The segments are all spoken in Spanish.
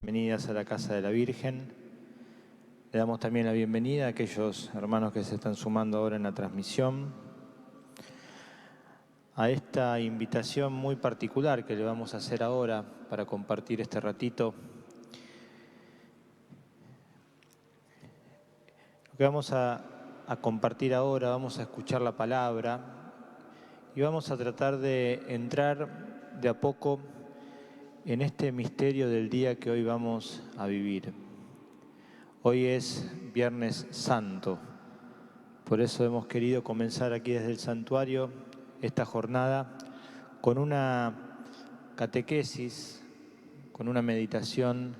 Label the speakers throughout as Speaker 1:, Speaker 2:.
Speaker 1: Bienvenidas a la Casa de la Virgen. Le damos también la bienvenida a aquellos hermanos que se están sumando ahora en la transmisión, a esta invitación muy particular que le vamos a hacer ahora para compartir este ratito. Lo que vamos a compartir ahora, vamos a escuchar la palabra y vamos a tratar de entrar de a poco en este misterio del día que hoy vamos a vivir. Hoy es Viernes Santo, por eso hemos querido comenzar aquí desde el santuario esta jornada con una catequesis, con una meditación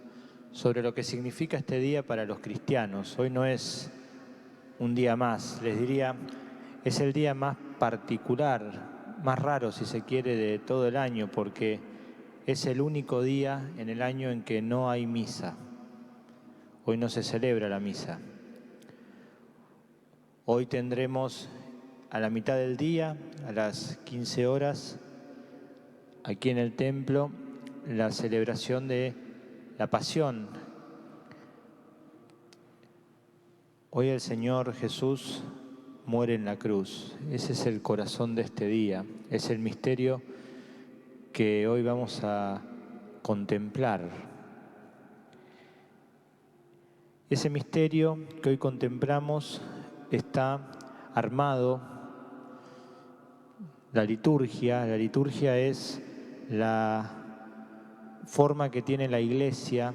Speaker 1: sobre lo que significa este día para los cristianos. Hoy no es un día más, les diría, es el día más particular, más raro si se quiere de todo el año, porque es el único día en el año en que no hay misa. Hoy no se celebra la misa. Hoy tendremos a la mitad del día, a las 15 horas, aquí en el templo, la celebración de la Pasión. Hoy el Señor Jesús muere en la cruz. Ese es el corazón de este día. Es el misterio que hoy vamos a contemplar. Ese misterio que hoy contemplamos está armado. La liturgia es la forma que tiene la Iglesia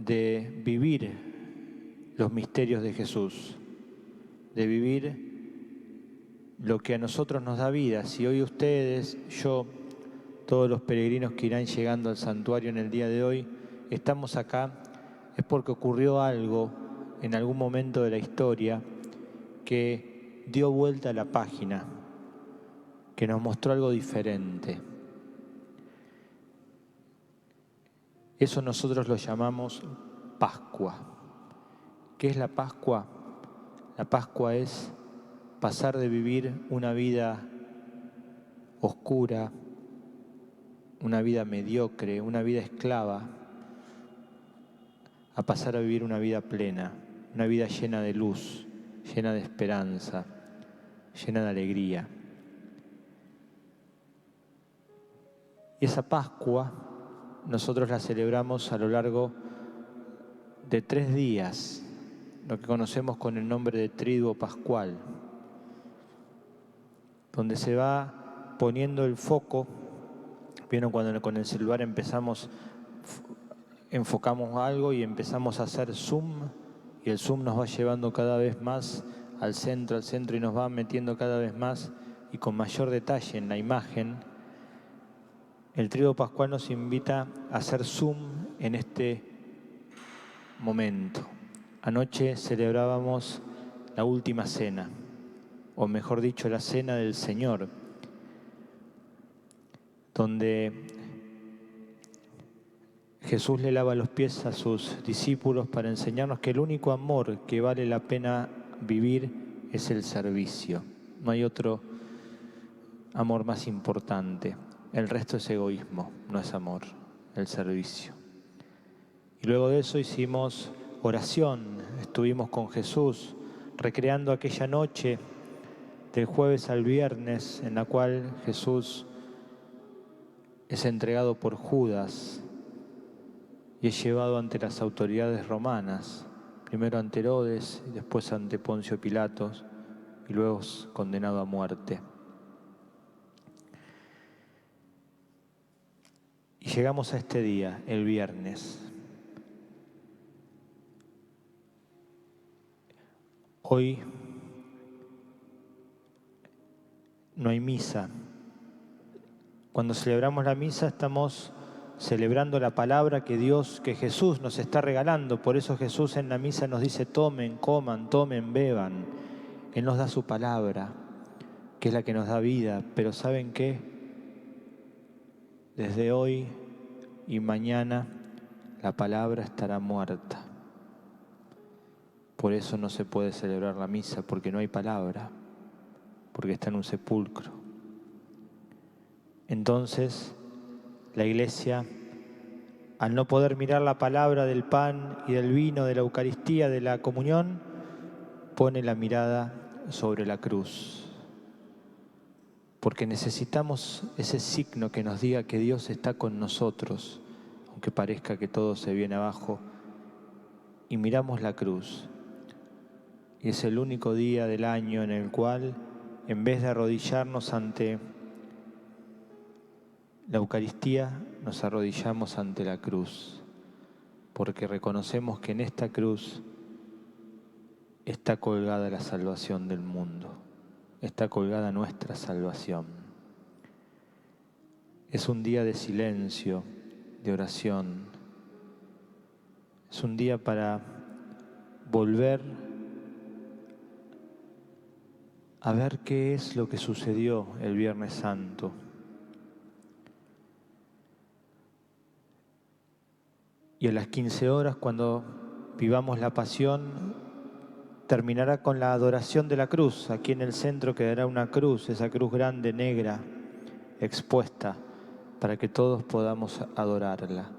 Speaker 1: de vivir los misterios de Jesús, de vivir lo que a nosotros nos da vida. Si hoy ustedes, yo, todos los peregrinos que irán llegando al santuario en el día de hoy, estamos acá, es porque ocurrió algo en algún momento de la historia que dio vuelta a la página, que nos mostró algo diferente. Eso nosotros lo llamamos Pascua. ¿Qué es la Pascua? La Pascua es pasar de vivir una vida oscura, una vida mediocre, una vida esclava, a pasar a vivir una vida plena, una vida llena de luz, llena de esperanza, llena de alegría. Y esa Pascua nosotros la celebramos a lo largo de 3 días, lo que conocemos con el nombre de Triduo Pascual, donde se va poniendo el foco. Vieron cuando con el celular enfocamos algo y empezamos a hacer zoom, y el zoom nos va llevando cada vez más al centro y nos va metiendo cada vez más y con mayor detalle en la imagen. El Tríodo Pascual nos invita a hacer zoom en este momento. Anoche celebrábamos la última cena, o mejor dicho, la cena del Señor, donde Jesús le lava los pies a sus discípulos para enseñarnos que el único amor que vale la pena vivir es el servicio. No hay otro amor más importante. El resto es egoísmo, no es amor, el servicio. Y luego de eso hicimos oración, estuvimos con Jesús, recreando aquella noche del jueves al viernes en la cual Jesús es entregado por Judas y es llevado ante las autoridades romanas, primero ante Herodes, y después ante Poncio Pilatos, y luego es condenado a muerte. Y llegamos a este día, el viernes. Hoy no hay misa. Cuando celebramos la misa estamos celebrando la palabra que Jesús nos está regalando. Por eso Jesús en la misa nos dice: tomen, coman, tomen, beban. Él nos da su palabra, que es la que nos da vida. Pero ¿saben qué? Desde hoy y mañana la palabra estará muerta. Por eso no se puede celebrar la misa, porque no hay palabra, porque está en un sepulcro. Entonces, la Iglesia al no poder mirar la palabra del pan y del vino, de la Eucaristía, de la comunión, pone la mirada sobre la cruz. Porque necesitamos ese signo que nos diga que Dios está con nosotros, aunque parezca que todo se viene abajo, y miramos la cruz. Y es el único día del año en el cual, en vez de arrodillarnos ante la Eucaristía, nos arrodillamos ante la cruz, porque reconocemos que en esta cruz está colgada la salvación del mundo, está colgada nuestra salvación. Es un día de silencio, de oración. Es un día para volver a ver qué es lo que sucedió el Viernes Santo. Y a las 15 horas, cuando vivamos la pasión, terminará con la adoración de la cruz. Aquí en el centro quedará una cruz, esa cruz grande, negra, expuesta, para que todos podamos adorarla,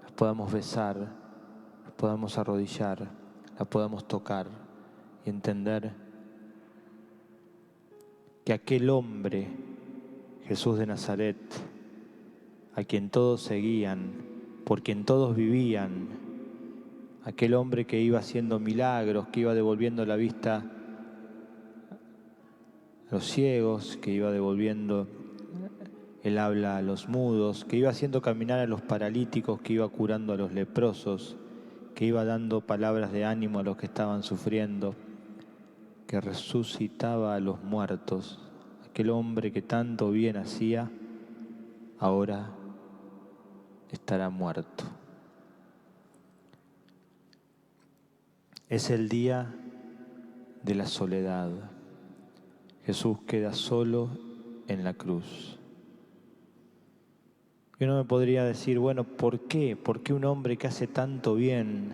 Speaker 1: la podamos besar, la podamos arrodillar, la podamos tocar y entender que aquel hombre, Jesús de Nazaret, a quien todos seguían, por quien todos vivían, aquel hombre que iba haciendo milagros, que iba devolviendo la vista a los ciegos, que iba devolviendo el habla a los mudos, que iba haciendo caminar a los paralíticos, que iba curando a los leprosos, que iba dando palabras de ánimo a los que estaban sufriendo, que resucitaba a los muertos. Aquel hombre que tanto bien hacía, ahora estará muerto. Es el día de la soledad. Jesús queda solo en la cruz. Y uno me podría decir, bueno, ¿por qué? ¿Por qué un hombre que hace tanto bien?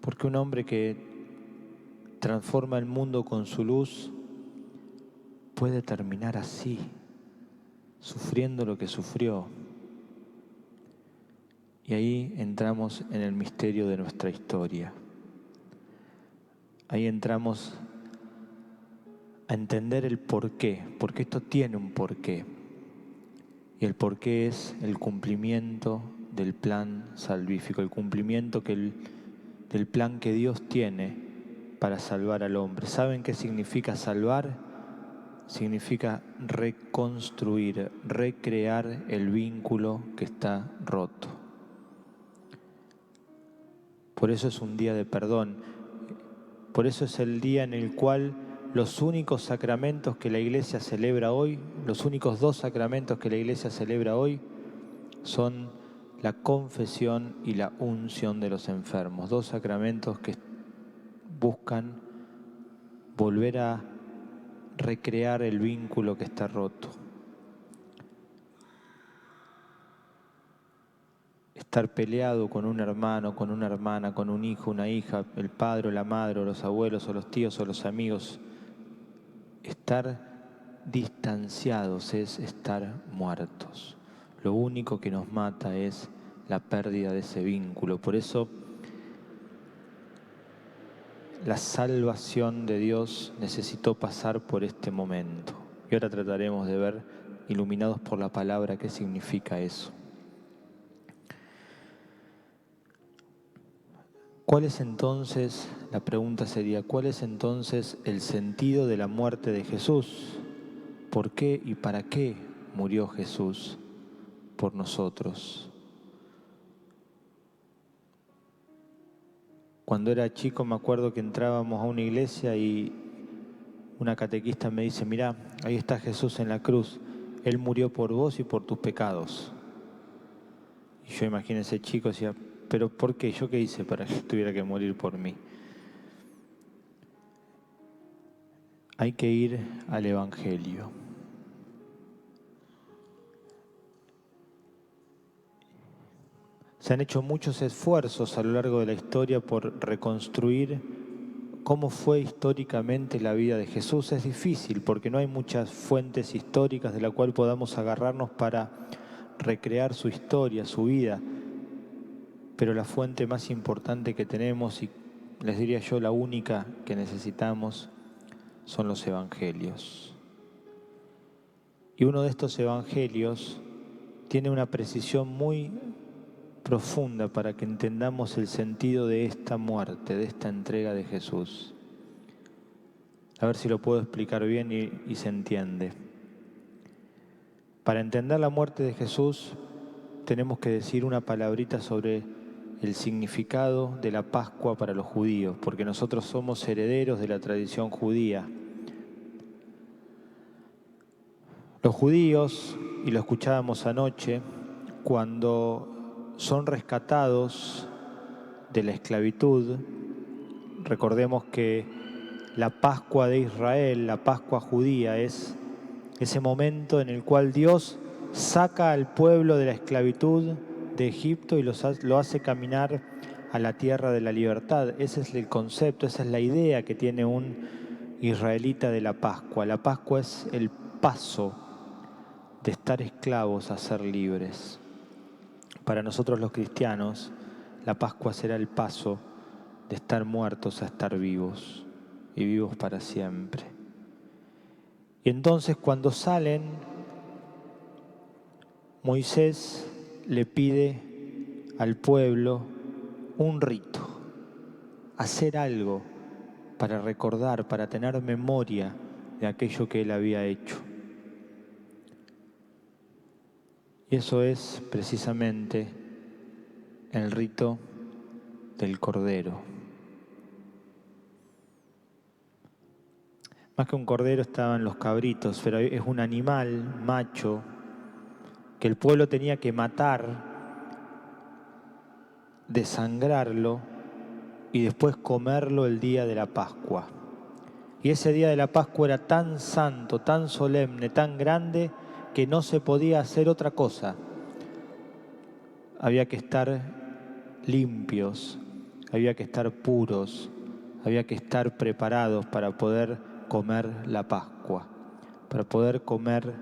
Speaker 1: ¿Por qué un hombre que transforma el mundo con su luz puede terminar así, sufriendo lo que sufrió? Y ahí entramos en el misterio de nuestra historia. Ahí entramos a entender el porqué, porque esto tiene un porqué. Y el porqué es el cumplimiento del plan salvífico, el cumplimiento del plan que Dios tiene para salvar al hombre. ¿Saben qué significa salvar? Significa reconstruir, recrear el vínculo que está roto. Por eso es un día de perdón. Por eso es el día en el cual los únicos sacramentos que la Iglesia celebra hoy, los únicos 2 sacramentos que la Iglesia celebra hoy, son la confesión y la unción de los enfermos. 2 sacramentos que buscan volver a recrear el vínculo que está roto. Estar peleado con un hermano, con una hermana, con un hijo, una hija, el padre o la madre, o los abuelos, o los tíos, o los amigos. Estar distanciados es estar muertos. Lo único que nos mata es la pérdida de ese vínculo. Por eso, la salvación de Dios necesitó pasar por este momento. Y ahora trataremos de ver, iluminados por la palabra, qué significa eso. ¿Cuál es entonces, la pregunta sería, cuál es entonces el sentido de la muerte de Jesús? ¿Por qué y para qué murió Jesús por nosotros? Cuando era chico me acuerdo que entrábamos a una iglesia y una catequista me dice, mirá, ahí está Jesús en la cruz, Él murió por vos y por tus pecados. Y yo imagino ese chico decía, ¿pero por qué? ¿Yo qué hice para que tuviera que morir por mí? Hay que ir al Evangelio. Se han hecho muchos esfuerzos a lo largo de la historia por reconstruir cómo fue históricamente la vida de Jesús. Es difícil porque no hay muchas fuentes históricas de la cual podamos agarrarnos para recrear su historia, su vida, pero la fuente más importante que tenemos, y les diría yo la única que necesitamos, son los evangelios. Y uno de estos evangelios tiene una precisión muy profunda para que entendamos el sentido de esta muerte, de esta entrega de Jesús. A ver si lo puedo explicar bien y se entiende. Para entender la muerte de Jesús, tenemos que decir una palabrita sobre el significado de la Pascua para los judíos, porque nosotros somos herederos de la tradición judía. Los judíos, y lo escuchábamos anoche, cuando son rescatados de la esclavitud, recordemos que la Pascua de Israel, la Pascua judía, es ese momento en el cual Dios saca al pueblo de la esclavitud de Egipto y lo hace caminar a la tierra de la libertad. Ese es el concepto, esa es la idea que tiene un israelita de la Pascua. La Pascua es el paso de estar esclavos a ser libres. Para nosotros los cristianos, la Pascua será el paso de estar muertos a estar vivos, y vivos para siempre. Y entonces cuando salen, Moisés le pide al pueblo un rito, hacer algo para recordar, para tener memoria de aquello que él había hecho. Y eso es precisamente el rito del Cordero. Más que un cordero estaban los cabritos, pero es un animal macho que el pueblo tenía que matar, desangrarlo y después comerlo el día de la Pascua. Y ese día de la Pascua era tan santo, tan solemne, tan grande, que no se podía hacer otra cosa. Había que estar limpios, había que estar puros, había que estar preparados para poder comer la Pascua, para poder comer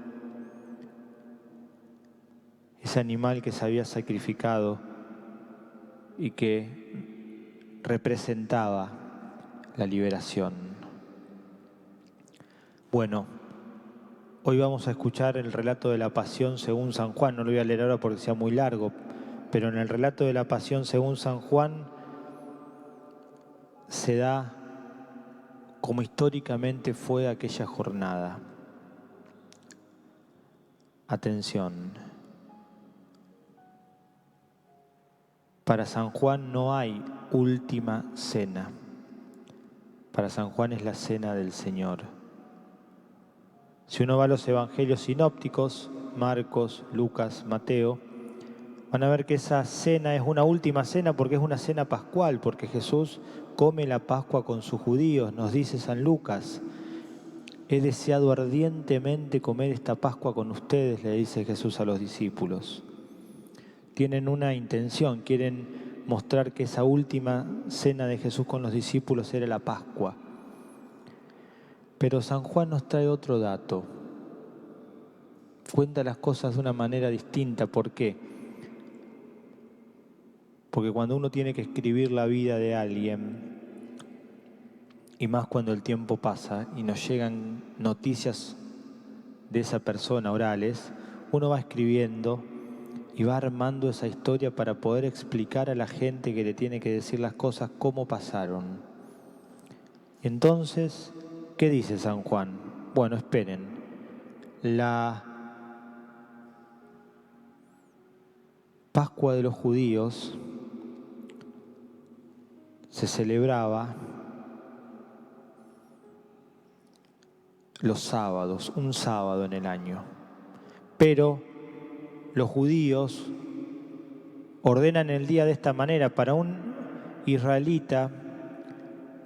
Speaker 1: ese animal que se había sacrificado y que representaba la liberación. Bueno, hoy vamos a escuchar el relato de la Pasión según San Juan. No lo voy a leer ahora porque sea muy largo, pero en el relato de la Pasión según San Juan se da como históricamente fue aquella jornada. Atención. Para San Juan no hay última cena. Para San Juan es la cena del Señor. Si uno va a los evangelios sinópticos, Marcos, Lucas, Mateo, van a ver que esa cena es una última cena porque es una cena pascual, porque Jesús come la Pascua con sus judíos, nos dice San Lucas. He deseado ardientemente comer esta Pascua con ustedes, le dice Jesús a los discípulos. Tienen una intención, quieren mostrar que esa última cena de Jesús con los discípulos era la Pascua. Pero San Juan nos trae otro dato. Cuenta las cosas de una manera distinta. ¿Por qué? Porque cuando uno tiene que escribir la vida de alguien, y más cuando el tiempo pasa y nos llegan noticias de esa persona orales, uno va escribiendo y va armando esa historia para poder explicar a la gente que le tiene que decir las cosas cómo pasaron. Entonces, ¿qué dice San Juan? Bueno, esperen. La Pascua de los judíos se celebraba los sábados, un sábado en el año. Pero los judíos ordenan el día de esta manera. Para un israelita,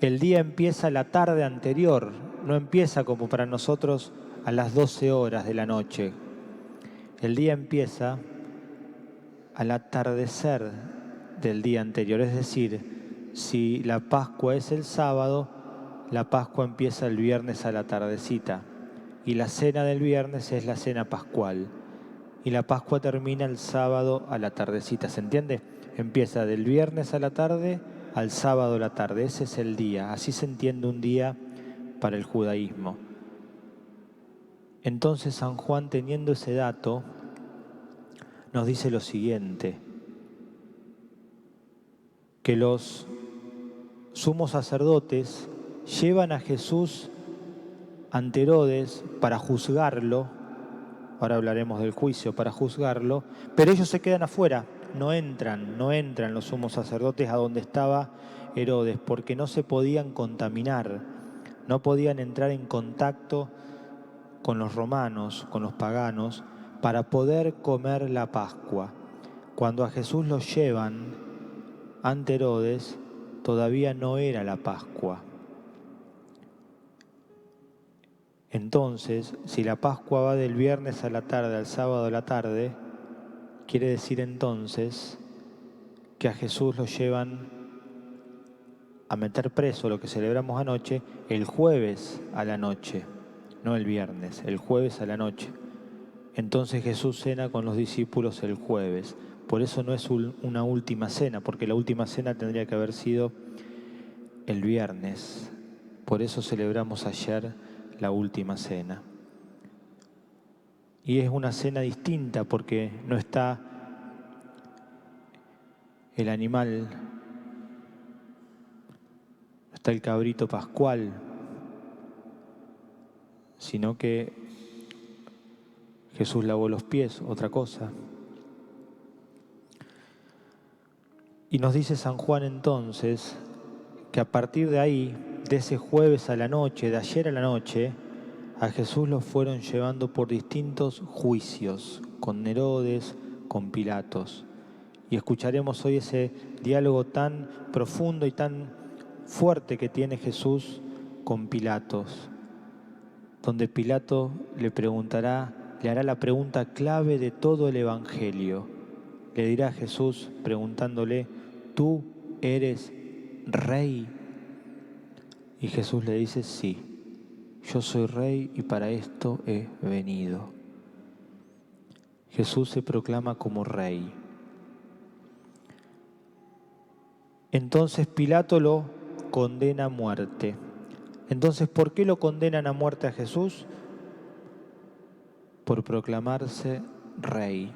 Speaker 1: el día empieza la tarde anterior, no empieza como para nosotros a las 12 horas de la noche. El día empieza al atardecer del día anterior, es decir, si la Pascua es el sábado, la Pascua empieza el viernes a la tardecita y la cena del viernes es la cena pascual. y la Pascua termina el sábado a la tardecita. ¿Se entiende? Empieza del viernes a la tarde al sábado a la tarde. Ese es el día. Así se entiende un día para el judaísmo. Entonces San Juan, teniendo ese dato, nos dice lo siguiente: que los sumos sacerdotes llevan a Jesús ante Herodes para juzgarlo. Ahora hablaremos del juicio, para juzgarlo, pero ellos se quedan afuera, no entran los sumos sacerdotes a donde estaba Herodes, porque no se podían contaminar, no podían entrar en contacto con los romanos, con los paganos, para poder comer la Pascua. Cuando a Jesús lo llevan ante Herodes, todavía no era la Pascua. Entonces, si la Pascua va del viernes a la tarde al sábado a la tarde, quiere decir entonces que a Jesús lo llevan a meter preso, lo que celebramos anoche, el jueves a la noche, no el viernes, el jueves a la noche. Entonces Jesús cena con los discípulos el jueves. Por eso no es una última cena, porque la última cena tendría que haber sido el viernes. Por eso celebramos ayer la última cena. Y es una cena distinta porque no está el animal, no está el cabrito pascual, sino que Jesús lavó los pies, otra cosa. Y nos dice San Juan entonces que a partir de ahí, de ese jueves a la noche, de ayer a la noche, a Jesús lo fueron llevando por distintos juicios, con Herodes, con Pilatos. Y escucharemos hoy ese diálogo tan profundo y tan fuerte que tiene Jesús con Pilatos, donde Pilato le hará la pregunta clave de todo el Evangelio. Le dirá a Jesús preguntándole: ¿tú eres rey? Y Jesús le dice: sí, yo soy rey y para esto he venido. Jesús se proclama como rey. Entonces Pilato lo condena a muerte. Entonces, ¿por qué lo condenan a muerte a Jesús? Por proclamarse rey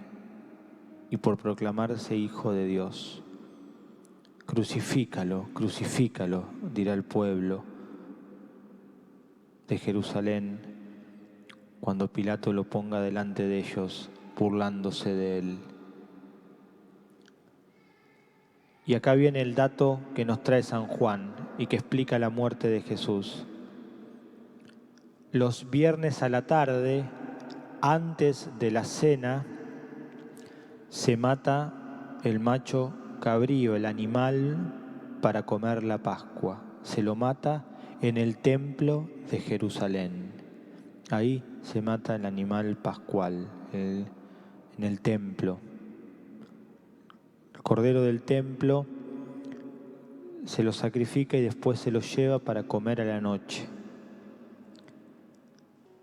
Speaker 1: y por proclamarse hijo de Dios. Crucifícalo, crucifícalo, dirá el pueblo de Jerusalén cuando Pilato lo ponga delante de ellos, burlándose de él. Y acá viene el dato que nos trae San Juan y que explica la muerte de Jesús. Los viernes a la tarde, antes de la cena, se mata el macho cabrío, el animal, para comer la Pascua. Se lo mata en el templo de Jerusalén. Ahí se mata el animal pascual, en el templo. El cordero del templo se lo sacrifica y después se lo lleva para comer a la noche.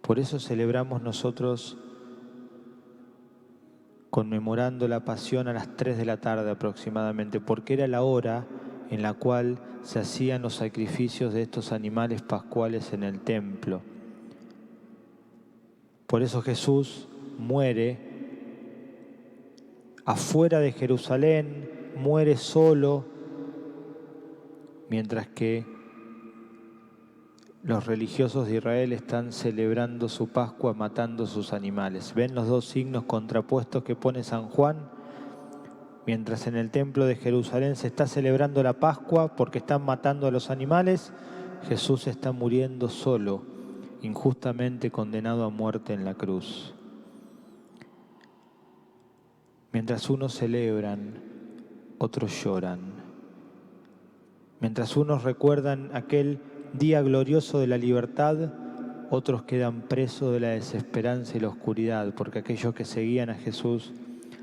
Speaker 1: Por eso celebramos nosotros conmemorando la pasión a las 3 de la tarde aproximadamente, porque era la hora en la cual se hacían los sacrificios de estos animales pascuales en el templo. Por eso Jesús muere afuera de Jerusalén, muere solo, mientras que los religiosos de Israel están celebrando su Pascua matando sus animales. ¿Ven los dos signos contrapuestos que pone San Juan? Mientras en el templo de Jerusalén se está celebrando la Pascua porque están matando a los animales, Jesús está muriendo solo, injustamente condenado a muerte en la cruz. Mientras unos celebran, otros lloran. Mientras unos recuerdan aquel día glorioso de la libertad, otros quedan presos de la desesperanza y la oscuridad, porque aquellos que seguían a Jesús,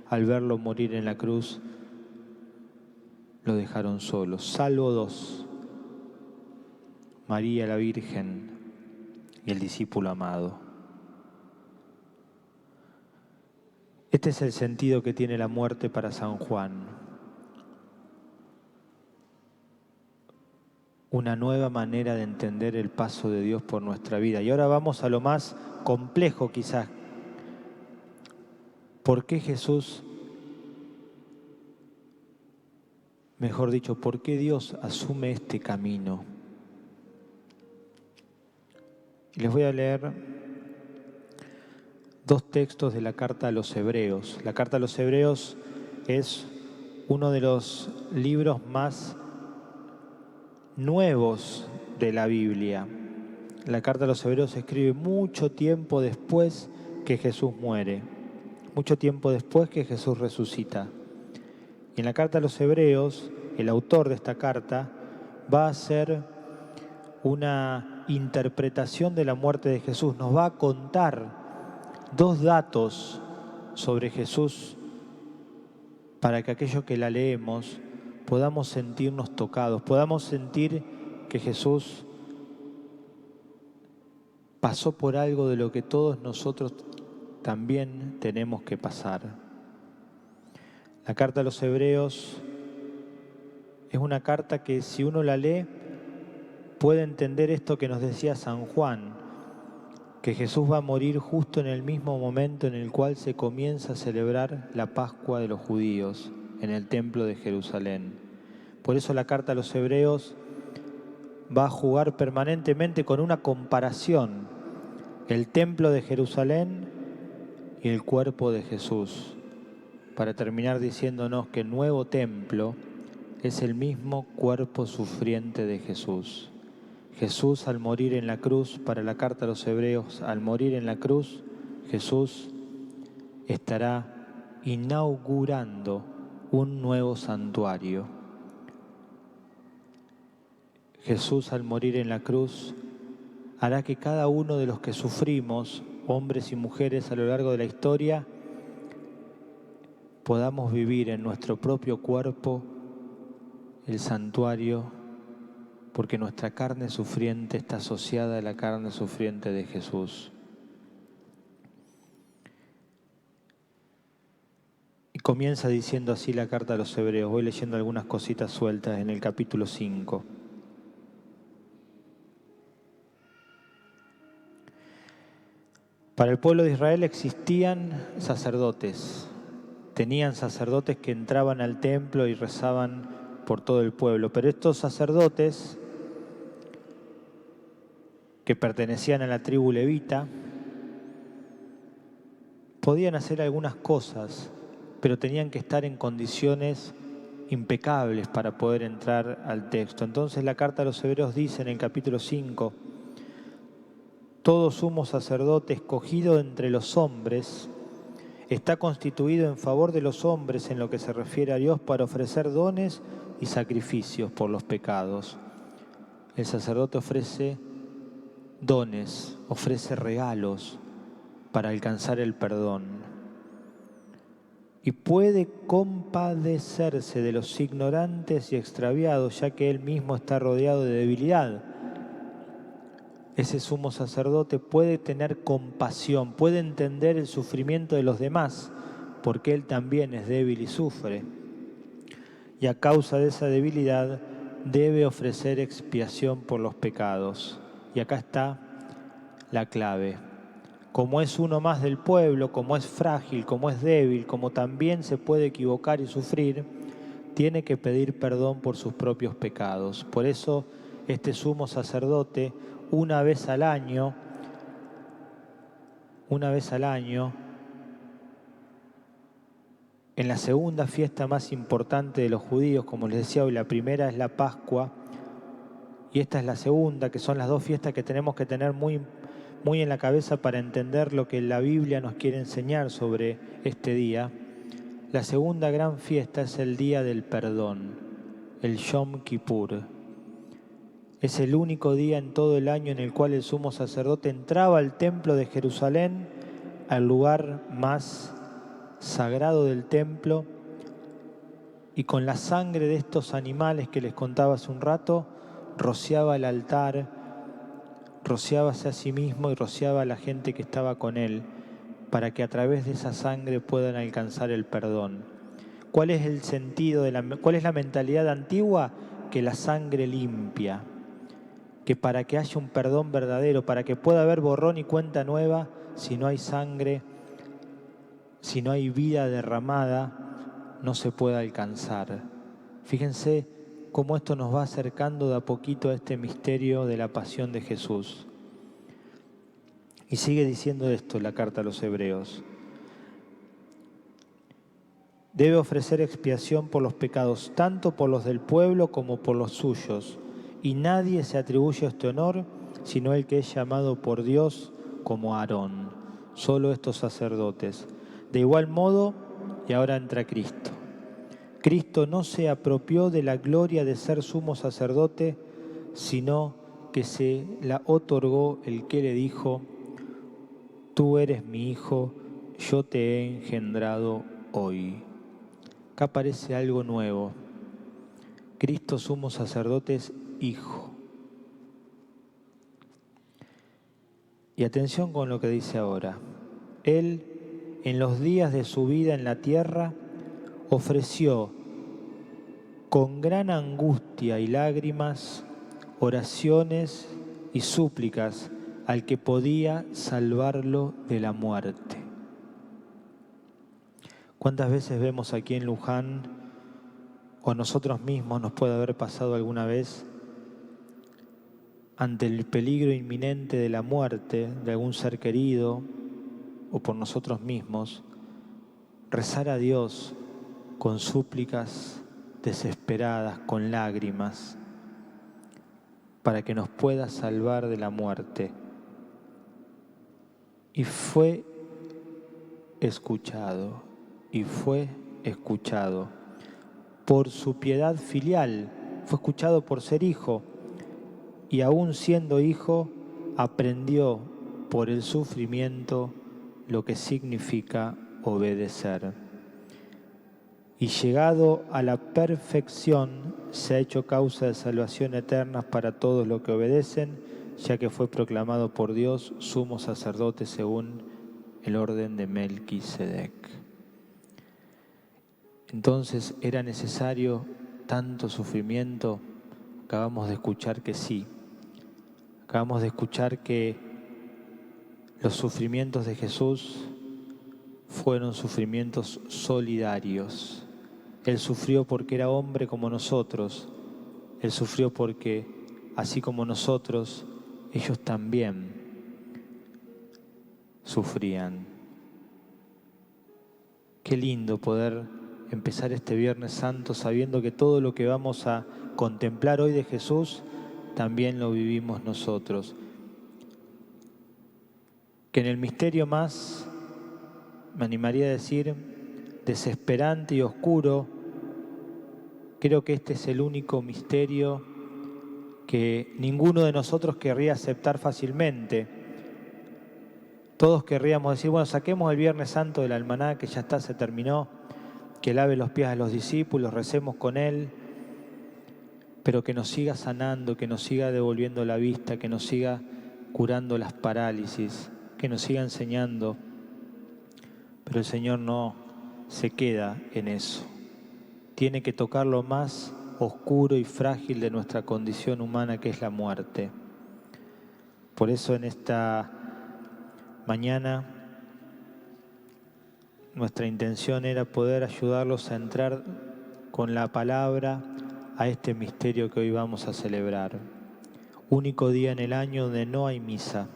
Speaker 1: al verlo morir en la cruz, lo dejaron solo, salvo dos: María la Virgen y el discípulo amado. Este es el sentido que tiene la muerte para San Juan. Una nueva manera de entender el paso de Dios por nuestra vida. Y ahora vamos a lo más complejo quizás. ¿Por qué Jesús, mejor dicho, por qué Dios asume este camino? Les voy a leer dos textos de la carta a los Hebreos. La carta a los Hebreos es uno de los libros más nuevos de la Biblia. La carta a los Hebreos se escribe mucho tiempo después que Jesús muere, mucho tiempo después que Jesús resucita. Y en la carta a los Hebreos, el autor de esta carta va a hacer una interpretación de la muerte de Jesús. Nos va a contar dos datos sobre Jesús para que aquellos que la leemos podamos sentirnos tocados, podamos sentir que Jesús pasó por algo de lo que todos nosotros también tenemos que pasar. La carta a los Hebreos es una carta que si uno la lee puede entender esto que nos decía San Juan, que Jesús va a morir justo en el mismo momento en el cual se comienza a celebrar la Pascua de los judíos en el templo de Jerusalén. Por eso la carta a los Hebreos va a jugar permanentemente con una comparación, el templo de Jerusalén y el cuerpo de Jesús, para terminar diciéndonos que el nuevo templo es el mismo cuerpo sufriente de Jesús. Jesús al morir en la cruz, para la carta a los Hebreos, al morir en la cruz, Jesús estará inaugurando un nuevo santuario. Jesús al morir en la cruz hará que cada uno de los que sufrimos, hombres y mujeres a lo largo de la historia, podamos vivir en nuestro propio cuerpo el santuario, porque nuestra carne sufriente está asociada a la carne sufriente de Jesús. Y comienza diciendo así la carta a los Hebreos. Voy leyendo algunas cositas sueltas en el capítulo 5. Para el pueblo de Israel existían sacerdotes. Tenían sacerdotes que entraban al templo y rezaban por todo el pueblo. Pero estos sacerdotes, que pertenecían a la tribu levita, podían hacer algunas cosas, pero tenían que estar en condiciones impecables para poder entrar al texto. Entonces la carta a los Hebreos dice en el capítulo 5, todo sumo sacerdote escogido entre los hombres está constituido en favor de los hombres en lo que se refiere a Dios para ofrecer dones y sacrificios por los pecados. El sacerdote ofrece dones, ofrece regalos para alcanzar el perdón. Y puede compadecerse de los ignorantes y extraviados, ya que él mismo está rodeado de debilidad. Ese sumo sacerdote puede tener compasión, puede entender el sufrimiento de los demás, porque él también es débil y sufre. Y a causa de esa debilidad debe ofrecer expiación por los pecados. Y acá está la clave. Como es uno más del pueblo, como es frágil, como es débil, como también se puede equivocar y sufrir, tiene que pedir perdón por sus propios pecados. Por eso este sumo sacerdote, una vez al año, en la segunda fiesta más importante de los judíos, como les decía hoy, la primera es la Pascua y esta es la segunda, que son las dos fiestas que tenemos que tener muy en la cabeza para entender lo que la Biblia nos quiere enseñar sobre este día. La segunda gran fiesta es el día del perdón, el Yom Kippur. Es el único día en todo el año en el cual el sumo sacerdote entraba al templo de Jerusalén, al lugar más sagrado del templo, y con la sangre de estos animales que les contaba hace un rato, rociaba el altar, rociábase a sí mismo y rociaba a la gente que estaba con él. para que a través de esa sangre puedan alcanzar el perdón. ¿Cuál es el sentido cuál es la mentalidad antigua? Que la sangre limpia, que para que haya un perdón verdadero, para que pueda haber borrón y cuenta nueva, si no hay sangre, si no hay vida derramada, no se puede alcanzar. Fíjense cómo esto nos va acercando de a poquito a este misterio de la pasión de Jesús. Y sigue diciendo esto la carta a los Hebreos. Debe ofrecer expiación por los pecados, tanto por los del pueblo como por los suyos. Y nadie se atribuye este honor, sino el que es llamado por Dios como Aarón. Solo estos sacerdotes. De igual modo, y ahora entra Cristo. Cristo no se apropió de la gloria de ser sumo sacerdote, sino que se la otorgó el que le dijo: tú eres mi hijo, yo te he engendrado hoy. Acá aparece algo nuevo. Cristo sumo sacerdote es hijo. Y atención con lo que dice ahora. Él, en los días de su vida en la tierra, ofreció con gran angustia y lágrimas oraciones y súplicas al que podía salvarlo de la muerte. ¿Cuántas veces vemos aquí en Luján, o nosotros mismos nos puede haber pasado alguna vez, ante el peligro inminente de la muerte de algún ser querido o por nosotros mismos, rezar a Dios con súplicas desesperadas, con lágrimas, para que nos pueda salvar de la muerte? Y fue escuchado, por su piedad filial, fue escuchado por ser hijo, y aún siendo hijo, aprendió por el sufrimiento lo que significa obedecer. Y llegado a la perfección, se ha hecho causa de salvación eterna para todos los que obedecen, ya que fue proclamado por Dios sumo sacerdote según el orden de Melquisedec. Entonces, ¿era necesario tanto sufrimiento? Acabamos de escuchar que sí. Acabamos de escuchar que los sufrimientos de Jesús fueron sufrimientos solidarios. Él sufrió porque era hombre como nosotros. Él sufrió porque, así como nosotros, ellos también sufrían. Qué lindo poder empezar este Viernes Santo sabiendo que todo lo que vamos a contemplar hoy de Jesús también lo vivimos nosotros. Que en el misterio más, me animaría a decir, desesperante y oscuro, creo que este es el único misterio que ninguno de nosotros querría aceptar fácilmente. Todos querríamos decir, bueno, saquemos el Viernes Santo del almaná, que ya está, se terminó, que lave los pies a los discípulos, recemos con Él, pero que nos siga sanando, que nos siga devolviendo la vista, que nos siga curando las parálisis, que nos siga enseñando. Pero el Señor no se queda en eso. Tiene que tocar lo más oscuro y frágil de nuestra condición humana, que es la muerte. Por eso en esta mañana nuestra intención era poder ayudarlos a entrar con la palabra a este misterio que hoy vamos a celebrar. Único día en el año donde no hay misa,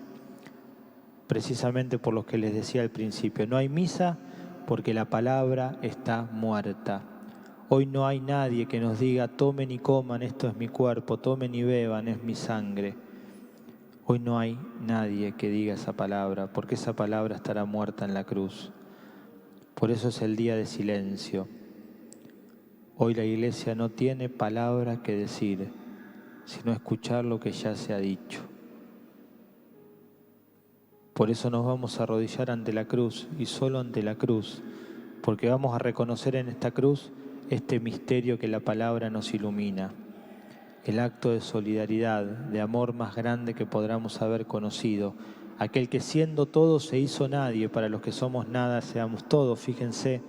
Speaker 1: precisamente por lo que les decía al principio. No hay misa porque la palabra está muerta. Hoy no hay nadie que nos diga: tomen y coman, esto es mi cuerpo, tomen y beban, es mi sangre. Hoy no hay nadie que diga esa palabra, porque esa palabra estará muerta en la cruz. Por eso es el día de silencio. Hoy la Iglesia no tiene palabra que decir, sino escuchar lo que ya se ha dicho. Por eso nos vamos a arrodillar ante la cruz, y solo ante la cruz, porque vamos a reconocer en esta cruz este misterio que la palabra nos ilumina, el acto de solidaridad, de amor más grande que podamos haber conocido, aquel que siendo todo se hizo nadie, para los que somos nada seamos todos. Fíjense,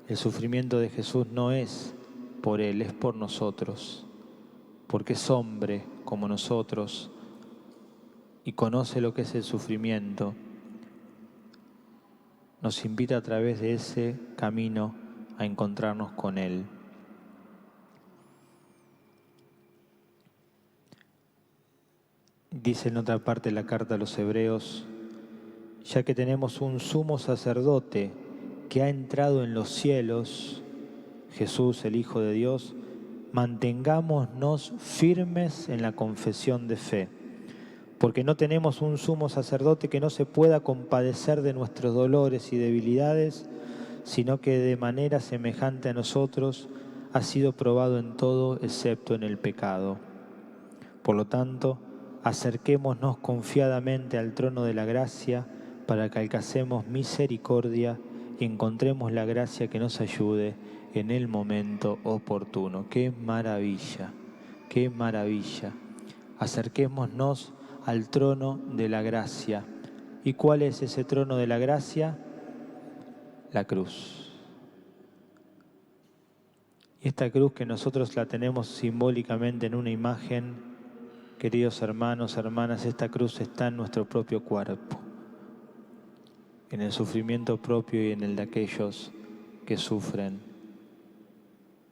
Speaker 1: el sufrimiento de Jesús no es por Él, es por nosotros, porque es hombre como nosotros y conoce lo que es el sufrimiento. Nos invita a través de ese camino a encontrarnos con Él. Dice en otra parte de la carta a los Hebreos, ya que tenemos un sumo sacerdote que ha entrado en los cielos, Jesús, el Hijo de Dios, mantengámonos firmes en la confesión de fe, porque no tenemos un sumo sacerdote que no se pueda compadecer de nuestros dolores y debilidades, sino que de manera semejante a nosotros ha sido probado en todo excepto en el pecado. Por lo tanto, acerquémonos confiadamente al trono de la gracia para que alcancemos misericordia y encontremos la gracia que nos ayude en el momento oportuno. ¡Qué maravilla! ¡Qué maravilla! Acerquémonos al trono de la gracia. ¿Y cuál es ese trono de la gracia? La cruz. Y esta cruz que nosotros la tenemos simbólicamente en una imagen, queridos hermanos, hermanas, esta cruz está en nuestro propio cuerpo, en el sufrimiento propio y en el de aquellos que sufren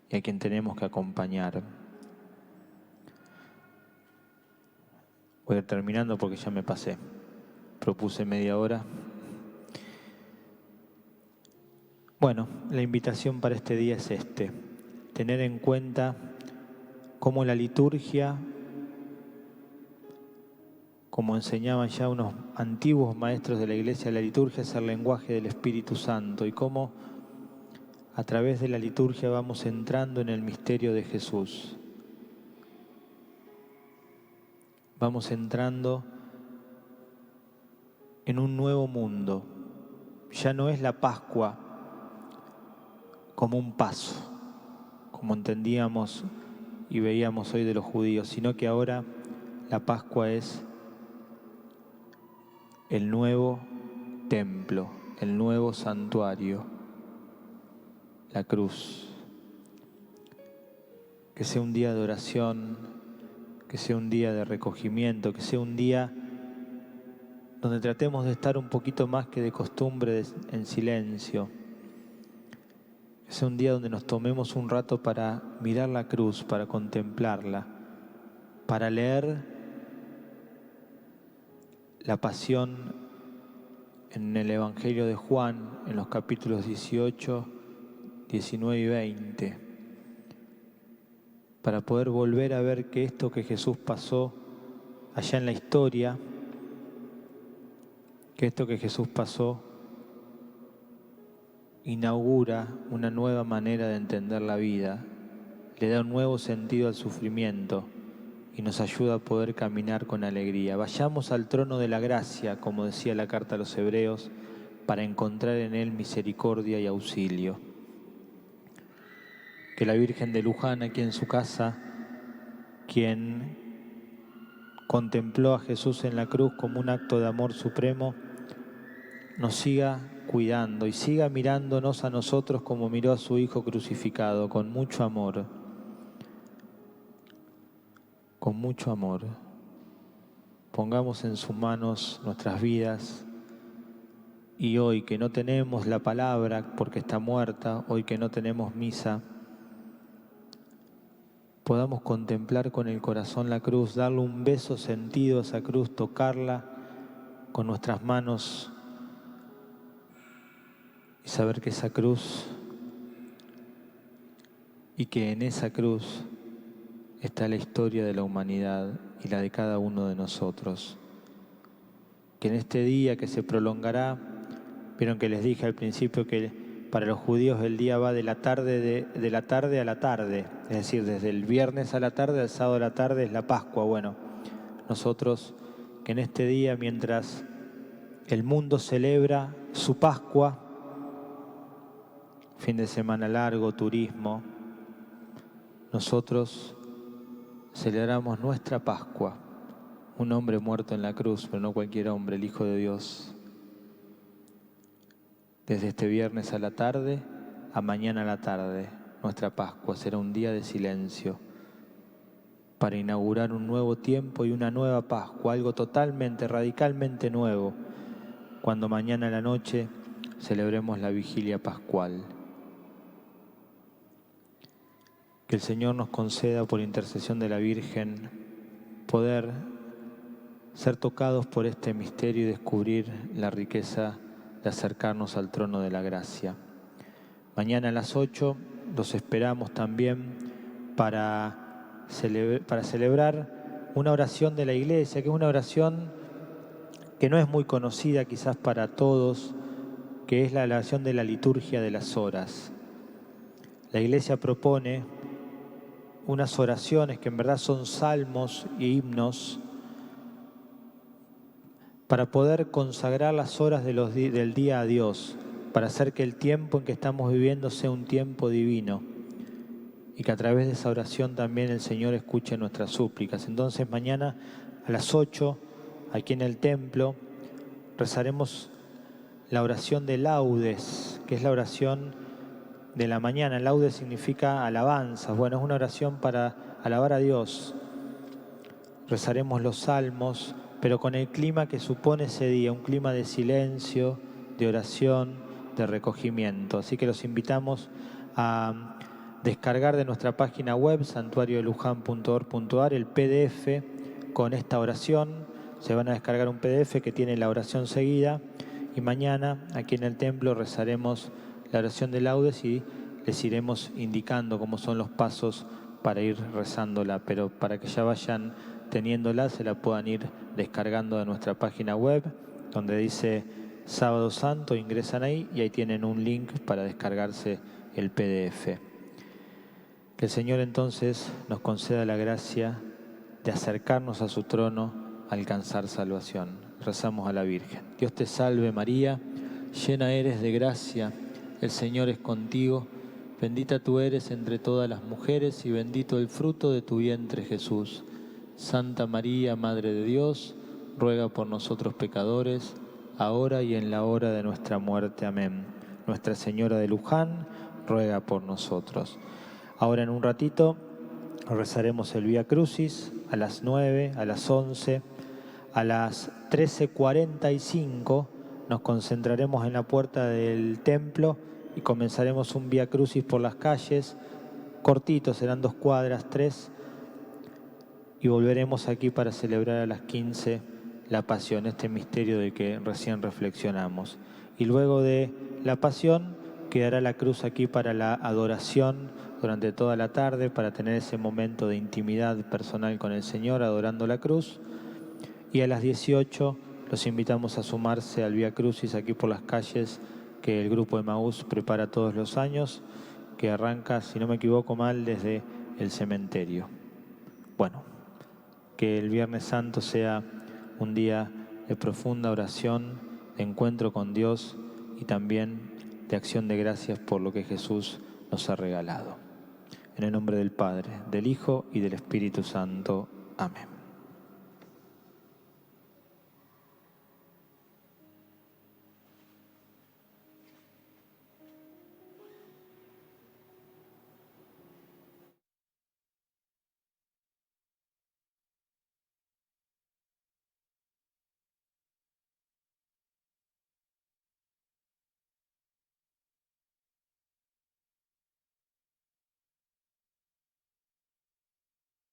Speaker 1: y a quien tenemos que acompañar. Voy a ir terminando porque ya me pasé. Propuse media hora. Bueno, la invitación para este día es tener en cuenta cómo la liturgia, como enseñaban ya unos antiguos maestros de la Iglesia, la liturgia es el lenguaje del Espíritu Santo y cómo a través de la liturgia vamos entrando en el misterio de Jesús. Vamos entrando en un nuevo mundo. Ya no es la Pascua como un paso, como entendíamos y veíamos hoy de los judíos, sino que ahora la Pascua es el nuevo templo, el nuevo santuario, la cruz. Que sea un día de oración, que sea un día de recogimiento, que sea un día donde tratemos de estar un poquito más que de costumbre en silencio. Que sea un día donde nos tomemos un rato para mirar la cruz, para contemplarla, para leer la pasión en el Evangelio de Juan, en los capítulos 18, 19 y 20, para poder volver a ver que esto que Jesús pasó allá en la historia, que esto que Jesús pasó inaugura una nueva manera de entender la vida, le da un nuevo sentido al sufrimiento y nos ayuda a poder caminar con alegría. Vayamos al trono de la gracia, como decía la carta a los Hebreos, para encontrar en Él misericordia y auxilio. Que la Virgen de Luján, aquí en su casa, quien contempló a Jesús en la cruz como un acto de amor supremo, nos siga cuidando y siga mirándonos a nosotros como miró a su Hijo crucificado, con mucho amor. Con mucho amor. Pongamos en sus manos nuestras vidas y hoy que no tenemos la palabra porque está muerta, hoy que no tenemos misa, podamos contemplar con el corazón la cruz, darle un beso sentido a esa cruz, tocarla con nuestras manos y saber que esa cruz y que en esa cruz está la historia de la humanidad y la de cada uno de nosotros. Que en este día que se prolongará, vieron que les dije al principio que para los judíos el día va de la tarde a la tarde, es decir, desde el viernes a la tarde al sábado a la tarde es la Pascua. Bueno, nosotros que en este día, mientras el mundo celebra su Pascua, fin de semana largo, turismo, nosotros celebramos nuestra Pascua, un hombre muerto en la cruz, pero no cualquier hombre, el Hijo de Dios. Desde este viernes a la tarde a mañana a la tarde, nuestra Pascua será un día de silencio para inaugurar un nuevo tiempo y una nueva Pascua, algo totalmente, radicalmente nuevo, cuando mañana a la noche celebremos la vigilia pascual. Que el Señor nos conceda, por intercesión de la Virgen, poder ser tocados por este misterio y descubrir la riqueza de acercarnos al trono de la gracia. Mañana a las 8 los esperamos también para celebrar una oración de la Iglesia, que es una oración que no es muy conocida quizás para todos, que es la oración de la liturgia de las horas. La Iglesia propone unas oraciones que en verdad son salmos y himnos para poder consagrar las horas del día a Dios, para hacer que el tiempo en que estamos viviendo sea un tiempo divino y que a través de esa oración también el Señor escuche nuestras súplicas. Entonces mañana a las 8, aquí en el templo, rezaremos la oración de laudes, que es la oración de la mañana. Laudes significa alabanza. Bueno, es una oración para alabar a Dios. Rezaremos los salmos, pero con el clima que supone ese día, un clima de silencio, de oración, de recogimiento. Así que los invitamos a descargar de nuestra página web, santuariodeluján.org.ar, el PDF con esta oración. Se van a descargar un PDF que tiene la oración seguida y mañana aquí en el templo rezaremos la oración de laudes y les iremos indicando cómo son los pasos para ir rezándola, pero para que ya vayan teniéndola, se la puedan ir descargando de nuestra página web, donde dice Sábado Santo, ingresan ahí y ahí tienen un link para descargarse el PDF. Que el Señor entonces nos conceda la gracia de acercarnos a su trono, a alcanzar salvación. Rezamos a la Virgen. Dios te salve María, llena eres de gracia, el Señor es contigo, bendita tú eres entre todas las mujeres y bendito el fruto de tu vientre Jesús. Santa María, Madre de Dios, ruega por nosotros pecadores, ahora y en la hora de nuestra muerte. Amén. Nuestra Señora de Luján, ruega por nosotros. Ahora en un ratito rezaremos el Vía Crucis a las 9, a las 11, a las 13:45 nos concentraremos en la puerta del templo y comenzaremos un Vía Crucis por las calles, cortitos, serán 2 cuadras, 3, y volveremos aquí para celebrar a las 15 la Pasión, este misterio de que recién reflexionamos. Y luego de la Pasión quedará la cruz aquí para la adoración durante toda la tarde, para tener ese momento de intimidad personal con el Señor, adorando la cruz. Y a las 18 los invitamos a sumarse al Vía Crucis aquí por las calles que el grupo Emaús prepara todos los años, que arranca, si no me equivoco mal, desde el cementerio. Bueno, que el Viernes Santo sea un día de profunda oración, de encuentro con Dios y también de acción de gracias por lo que Jesús nos ha regalado. En el nombre del Padre, del Hijo y del Espíritu Santo. Amén.